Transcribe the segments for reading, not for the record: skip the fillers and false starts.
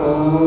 Shivati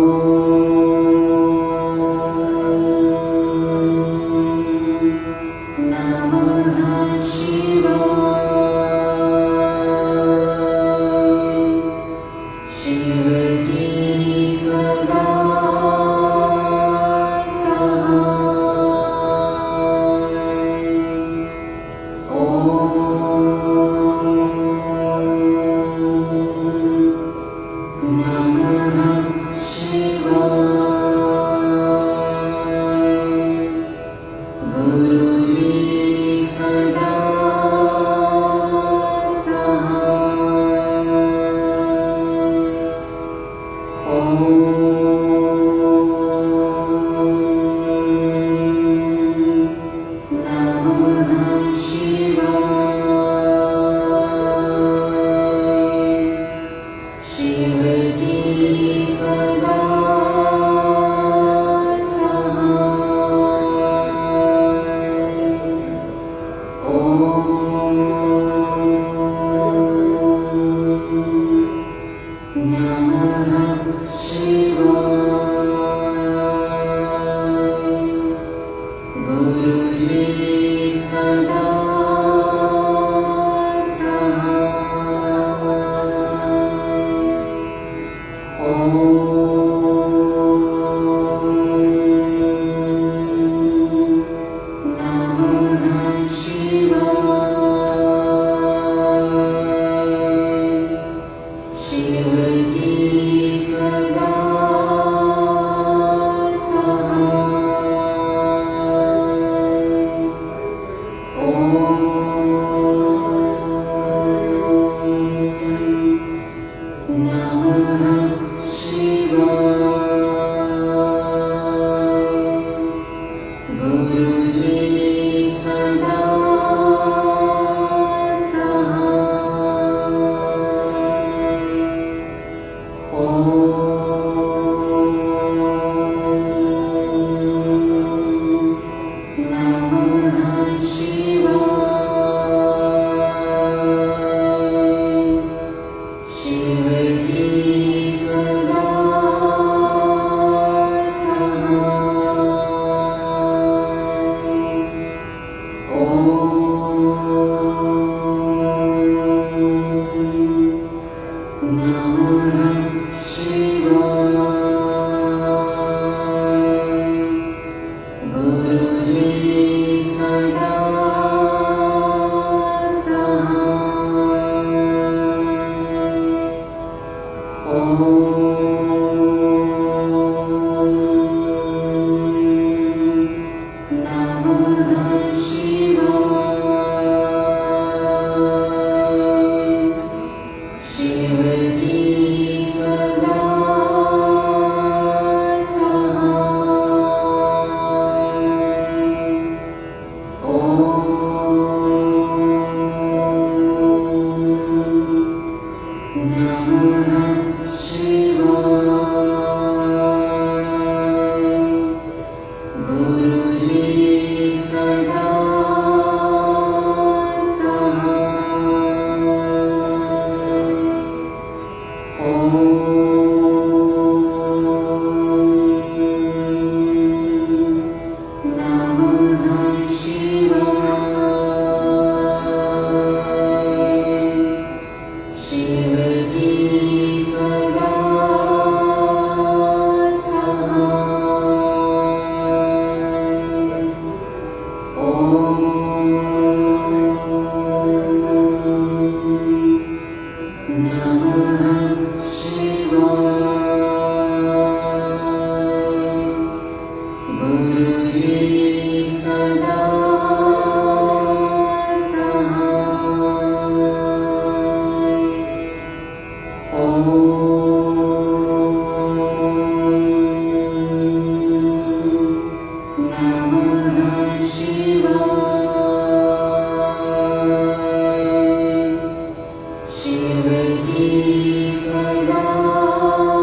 Sada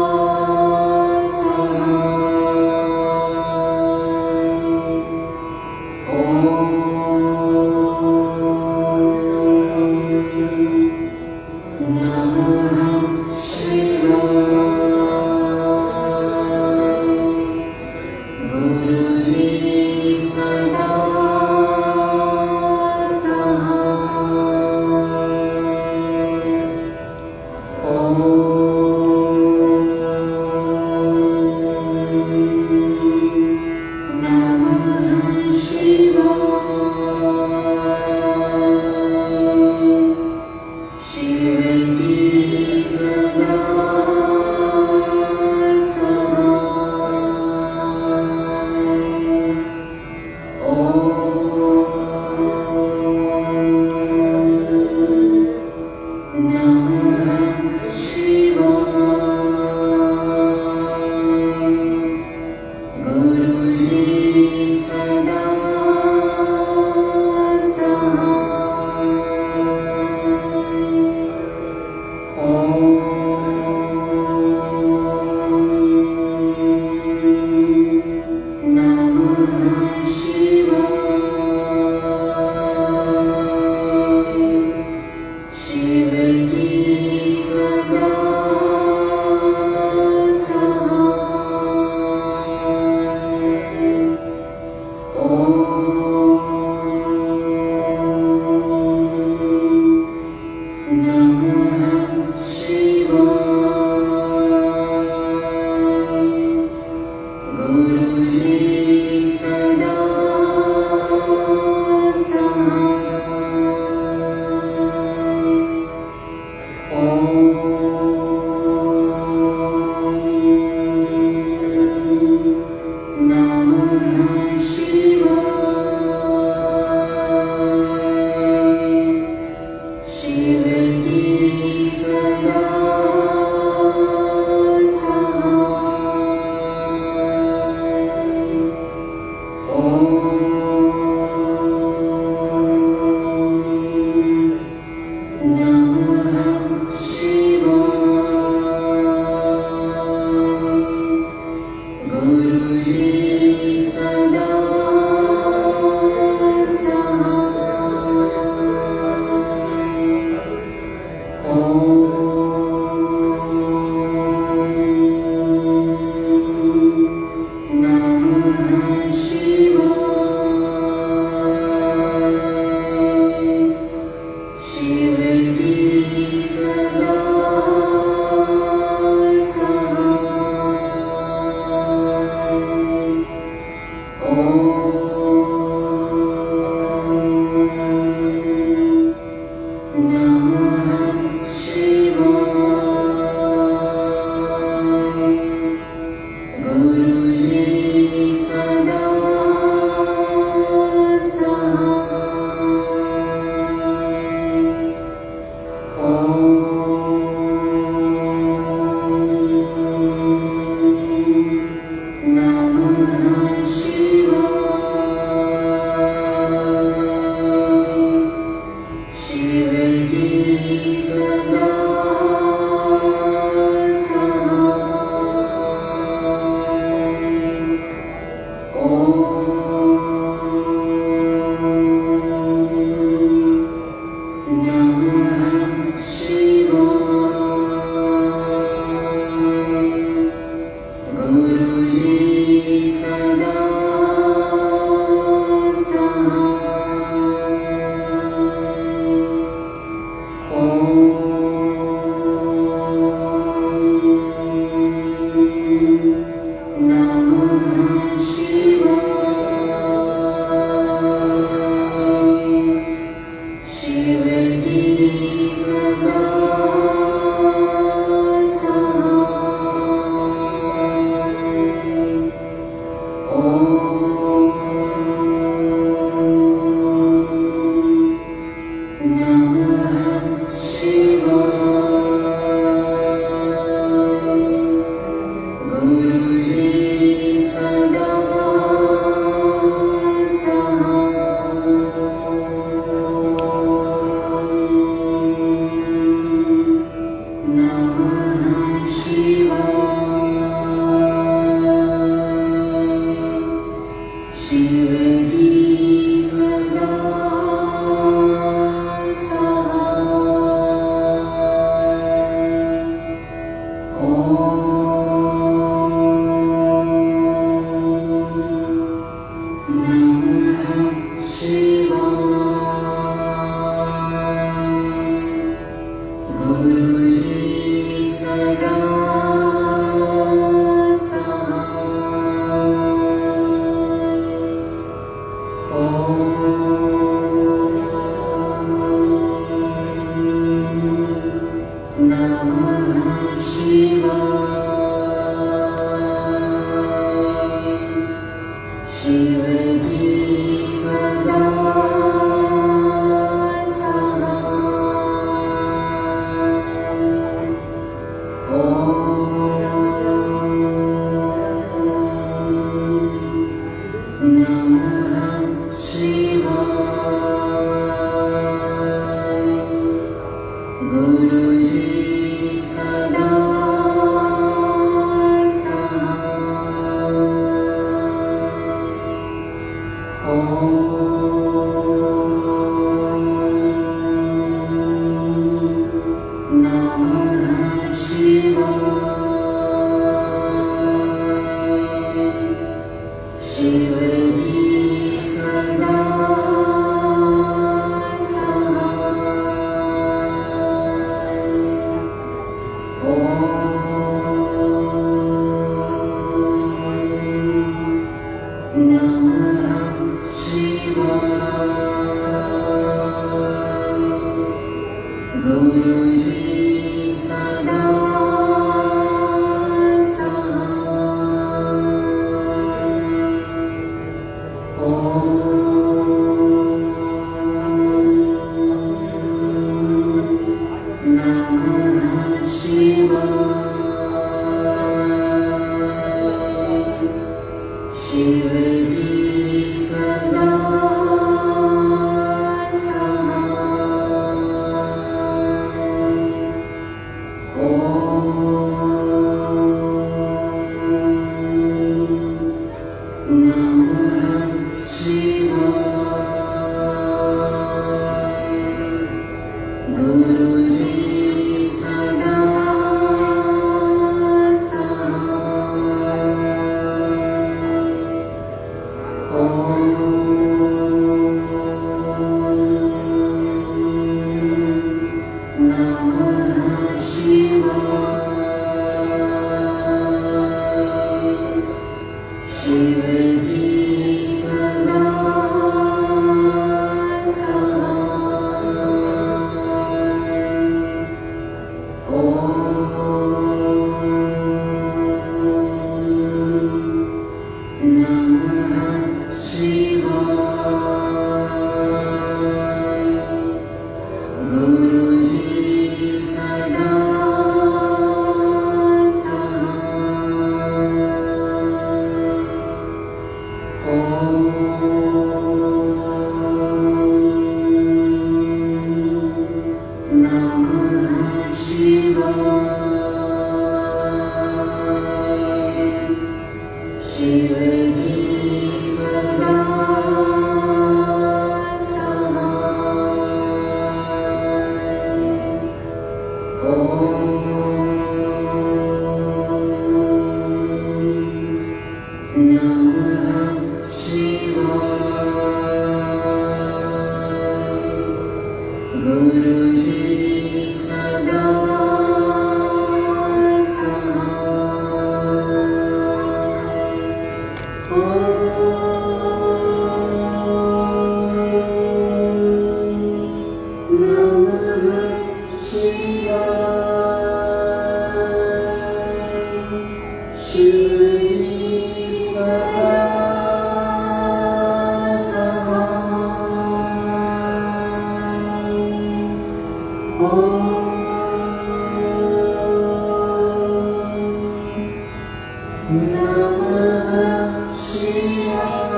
नमः शिवाय।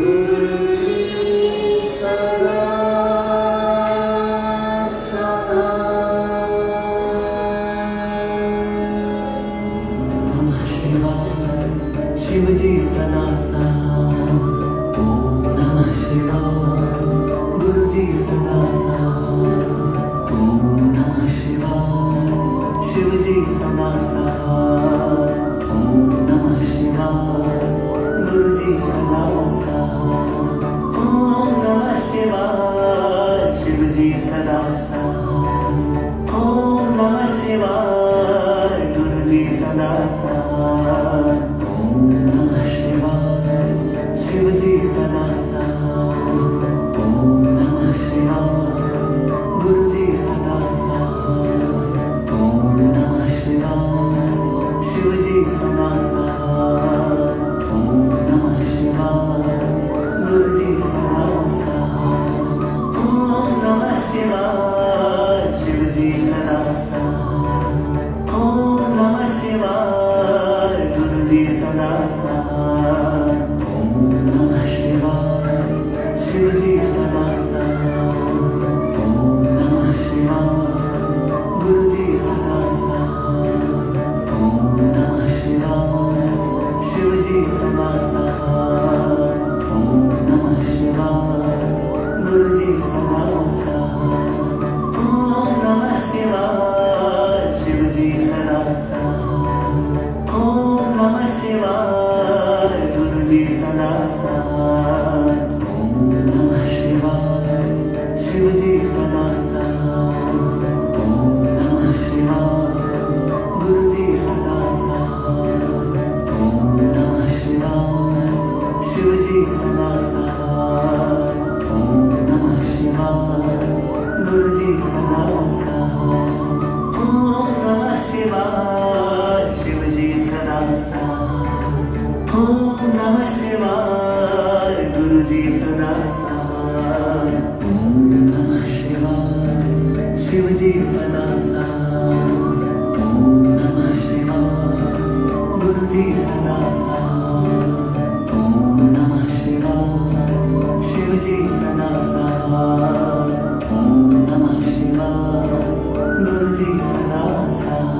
गुरुजी सदा सहाय। शिवजी सदा सहाय। ओम नमः शिवाय। गुरुजी सदा सहाय। ओम नमः शिवाय। शिवजी सदा सहाय। ओम नमः शिवाय। गुरुजी सदा सहाय। ओम नमः शिवाय। शिवजी सदा सहाय। ओम नमः शिवाय। गुरुजी सदा सहाय। ओम नमः शिवाय। शिवजी सदा सहाय। ओम नमः शिवाय। गुरुजी सदा सहाय। ओम नमः शिवाय। शिवजी सदा सहाय। ओम नमः शिवाय। गुरुजी सदा सहाय। ओम नमः शिवाय। शिवजी सदा सहाय। ओम नमः शिवाय। गुरुजी सदा सहाय। ओम नमः शिवाय। शिवजी सदा सहाय। ओम नमः शिवाय। गुरुजी सदा सहाय। ओम नमः शिवाय। शिवजी सदा सहाय। ओम नमः शिवाय। गुरुजी सदा सहाय। ओम नमः शिवाय। शिवजी सदा सहाय। ओम नमः शिवाय। गुरुजी सदा सहाय। ओम नमः शिवाय। शिवजी सदा सहाय। ओम नमः शिवाय। गुरुजी सदा सहाय। ओम नमः शिवाय। शिवजी सदा सहाय। ओम नमः शिवाय। गुरुजी सदा सहाय। ओम नमः शिवाय। शिवजी सदा सहाय। ओम नमः शिवाय। गुरुजी सदा सहाय। ओम नमः शिवाय। शिवजी सदा सहाय। ओम नमः शिवाय। गुरुजी सदा सहाय। ओम नमः शिवाय। शिवजी सदा सहाय। ओम नमः शिवाय। गुरुजी सदा सहाय।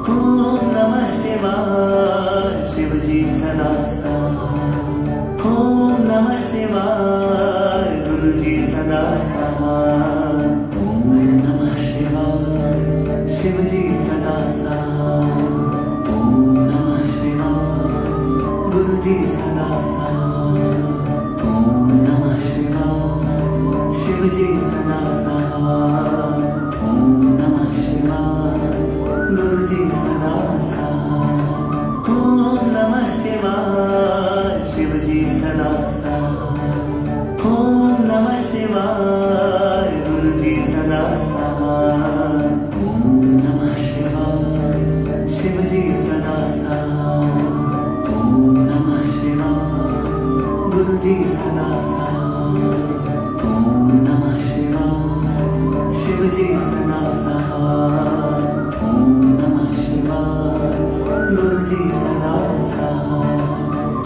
ओम नमः शिवाय। शिवजी सदा सहाय। ओम नमः शिवाय। गुरुजी सदा सहाय। ओम नमः शिवाय। शिवजी सदा सहाय। ओम नमः शिवाय। गुरुजी सदा सहाय। ओम नमः शिवाय। शिवजी सदा सहाय। ओम नमः शिवाय। गुरुजी सदा सहाय। ओम नमः शिवाय। शिवजी सदा सहाय। ओम नमः शिवाय। गुरुजी सदा सहाय। ओम नमः शिवाय। शिवजी सदा सहाय। ओम नमः शिवाय। गुरुजी सदा सहाय। ओम नमः शिवाय। शिवजी सदा सहाय। ओम नमः शिवाय। गुरुजी सदा सहाय।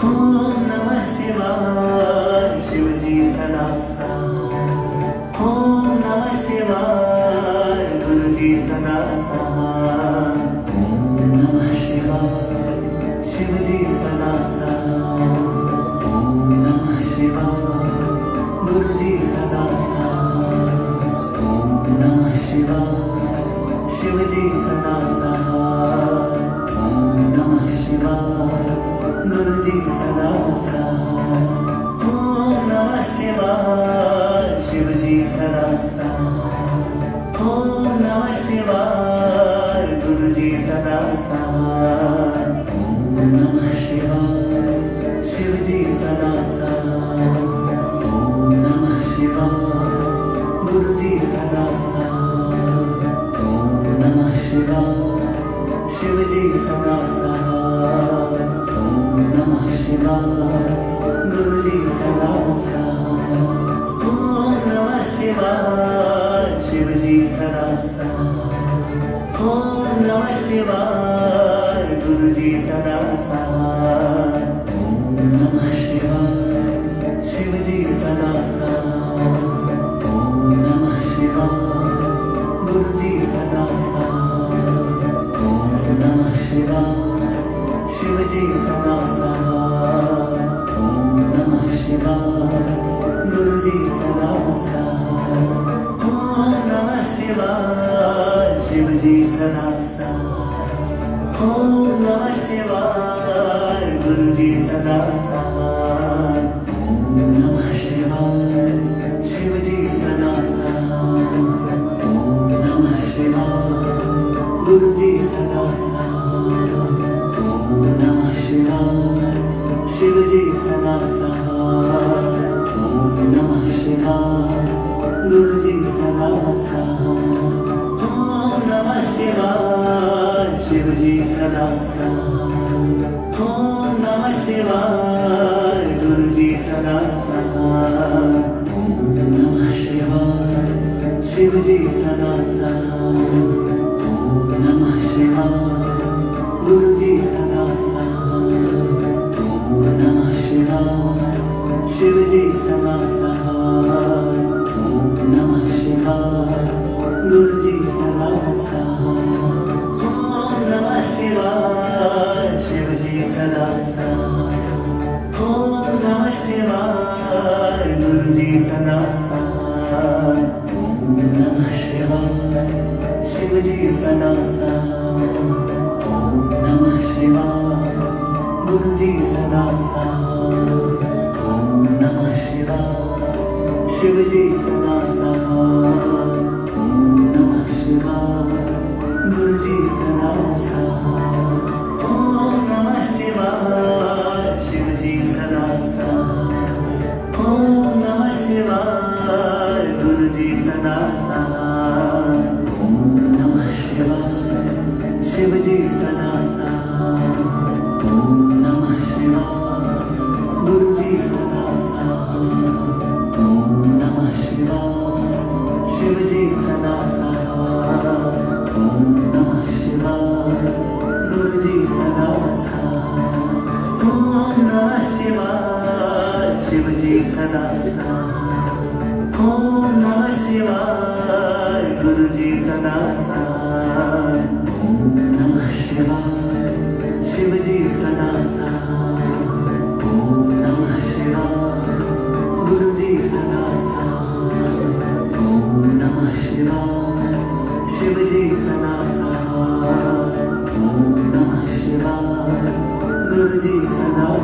ओम नमः शिवाय। शिवजी सदा सहाय। ओम नमः शिवाय। गुरुजी सदा सहाय। ओम नमः शिवाय। शिवजी सदा सहाय। ओम नमः शिवाय। गुरुजी सदा सहाय। ओम नमः शिवाय। शिवजी सदा सहाय। ओम नमः शिवाय। गुरुजी सदा सहाय। ओम नमः शिवाय। शिवजी सदा सहाय। ओम नमः शिवाय। गुरुजी सदा सहाय। ओम नमः शिवाय। शिवजी सदा सहाय। ओम नमः शिवाय। गुरुजी सदा सहाय। ओम नमः शिवाय। शिवजी सदा सहाय। ओम नमः शिवाय। गुरुजी सदा सहाय। ओम नमः शिवाय। शिवजी सदा सहाय। ओम नमः शिवाय गुरुजी सदा साथ ओम नमः शिवाय शिवजी सदा साथ ओम नमः शिवाय गुरुजी सदा साथ ओम नमः शिवाय शिवजी सदा साथ ओम नमः शिवाय गुरुजी सदा साथ ओम नमः शिवाय शिवजी सदा साथ ओम नमः शिवाय गुरुजी सदा साथ ओम नमः शिवाय शिवजी सदा साथ ओम नमः शिवाय गुरुजी सदा साथ ओम नमः शिवाय शिवजी सदा साथ ओम नमः शिवाय गुरुजी सदा साथ ओम नमः शिवाय शिवजी सदा साथ ओम नमः शिवाय गुरुजी सदा साथ ओम नमः शिवाय शिवजी सदा साथ ओम नमः शिवाय गुरुजी सदा साथ ओम नमः शिवाय शिवजी सदा साथ ओम नमः शिवाय गुरुजी सदा साथ ओम नमः शिवाय शिवजी सदा साथ ओम नमः शिवाय गुरुजी सदा साथ ओम नमः शिवाय शिवजी सदा साथ ओम नमः शिवाय गुरुजी सदा साथ ओम नमः शिवाय शिवजी सदा साथ ओम नमः शिवाय गुरुजी सदा साथ ओम नमः शिवाय शिवजी सदा साथ ओम नमः शिवाय गुरुजी सदा साथ ओम नमः शिवाय शिवजी सदा साथ ओम नमः शिवाय गुरुजी सदा साथ ओम नमः शिवाय शिवजी सदा साथ ओम नमः शिवाय गुरुजी सदा साथ ओम नमः शिवाय शिवजी सदा साथ ओम नमः शिवाय गुरुजी सदा साथ ओम नमः शिवाय शिवजी सदा साथ ओम नमः शिवाय गुरुजी सदा साथ ओम नमः शिवाय शिवजी सदा साथ ओम नमः शिवाय गुरुजी सदा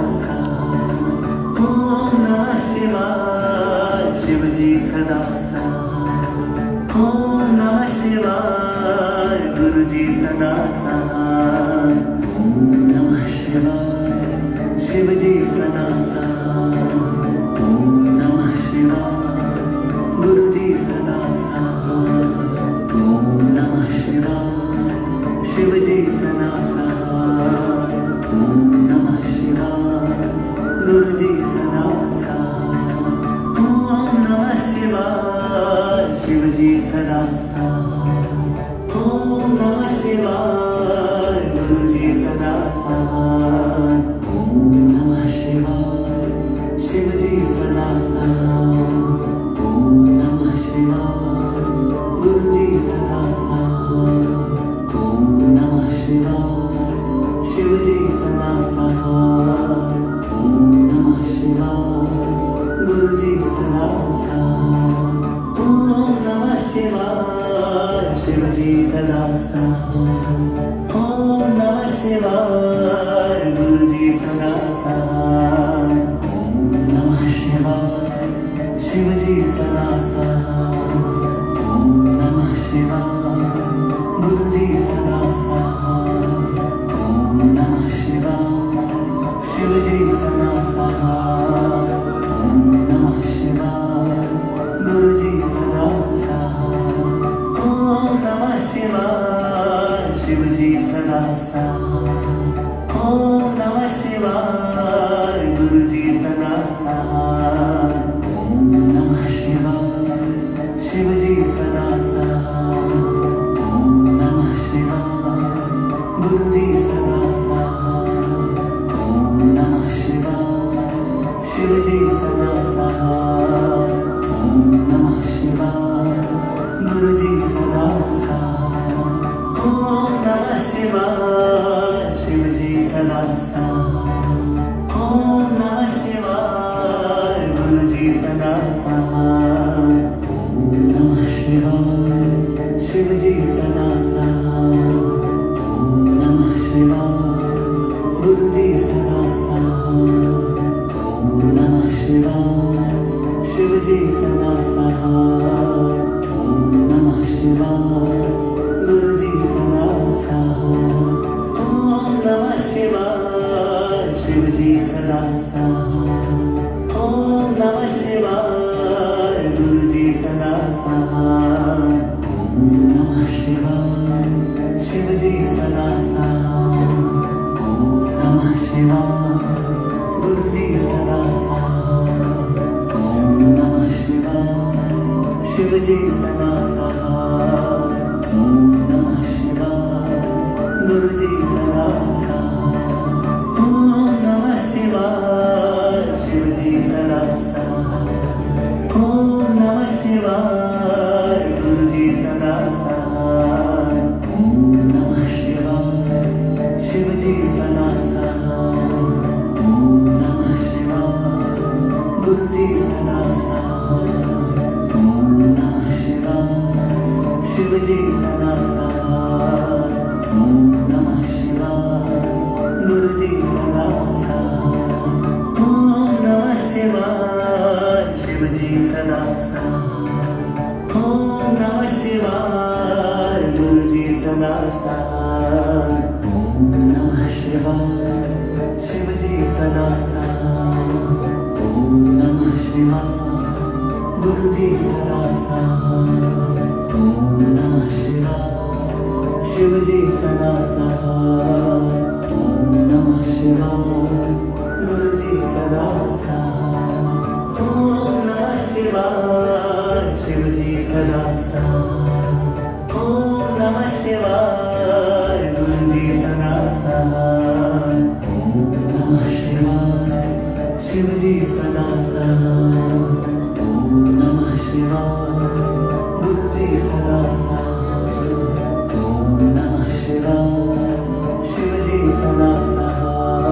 साथ ओम नमः शिवाय शिवजी सदा साथ ओम नमः शिवाय गुरुजी सदा साथ ओम नमः शिवाय शिवजी सदा साथ ओम नमः शिवाय गुरुजी सदा साथ ओम नमः शिवाय शिवजी सदा साथ ओम नमः शिवाय गुरुजी सदा साथ ओम नमः शिवाय शिवजी सदा साथ ओम नमः शिवाय गुरुजी सदा साथ ओम नमः शिवाय शिवजी सदा साथ ओम नमः शिवाय गुरुजी सदा साथ ओम नमः शिवाय शिवजी सदा साथ ओम नमः शिवाय गुरुजी सदा साथ ओम नमः शिवाय शिवजी सदा साथ ओम नमः शिवाय गुरुजी सदा साथ ओम नमः शिवाय शिवजी सदा साथ ओम नमः शिवाय गुरुजी सदा साथ ओम नमः शिवाय शिवजी सदा साथ ओम नमः शिवाय गुरुजी सदा साथ ओम नमः शिवाय शिवजी सदा साथ ओम नमः शिवाय गुरुजी सदा साथ ओम नमः शिवाय शिवजी सदा साथ ओम नमः शिवाय सदा सहाय ओम नमः शिवाय शिवजी सदा सहाय ओम नमः शिवाय गुरुजी सदा सहाय ओम नमः शिवाय शिवजी सदा सहाय ओम नमः शिवाय गुरुजी सदा सहाय ओम नमः शिवाय शिवजी सदा सहाय ओम नमः शिवाय गुरुजी सदा सहाय ओम नमः शिवाय शिवजी सदा सहाय ओम नमः शिवाय गुरुजी सदा सहाय ओम नमः शिवाय शिवजी सदा सहाय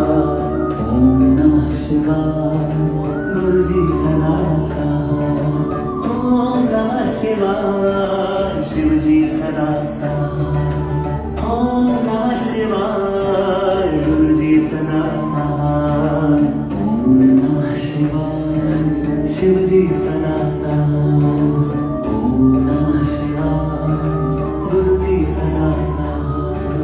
ओम नमः शिवाय गुरुजी सदा सहाय ओम नमः शिवाय शिवजी सदा सहाय ओम नमः शिवाय गुरुजी सदा सहाय ओम नमः शिवाय शिवजी सदा सहाय ओम नमः शिवाय गुरुजी सदा सहाय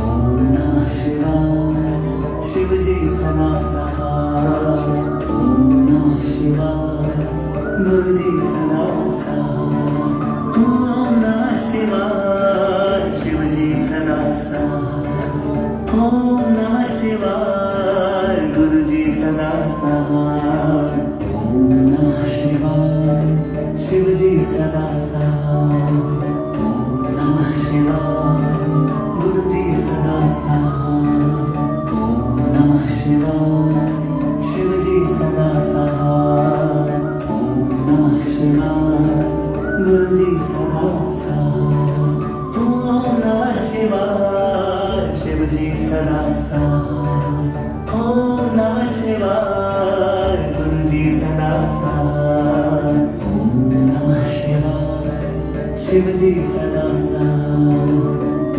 ओम नमः शिवाय शिवजी सदा सहाय ओम नमः शिवाय गुरुजी सदा सहाय ओम नमः शिवाय शिवजी सदा सहाय ओम नमः शिवाय गुरुजी सदा सहाय ओम नमः शिवाय शिवजी सदा सहाय ओम नमः शिवाय गुरुजी सदा सहाय ओम नमः शिवाय शिवजी सदा सहाय ओम नमः शिवाय गुरुजी सदा सहाय ओम नमः शिवाय शिवजी सदा सहाय ओम नमः शिवाय गुरुजी सदा सहाय ओम नमः शिवाय शिवजी सदा सहाय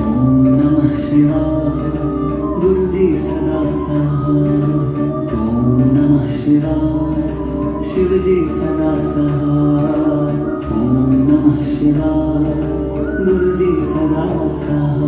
ओम नमः शिवाय गुरुजी सदा सहाय ओम नमः शिवाय शिवजी सदा सहाय ओम नमः शिवाय गुरुजी सदा सहाय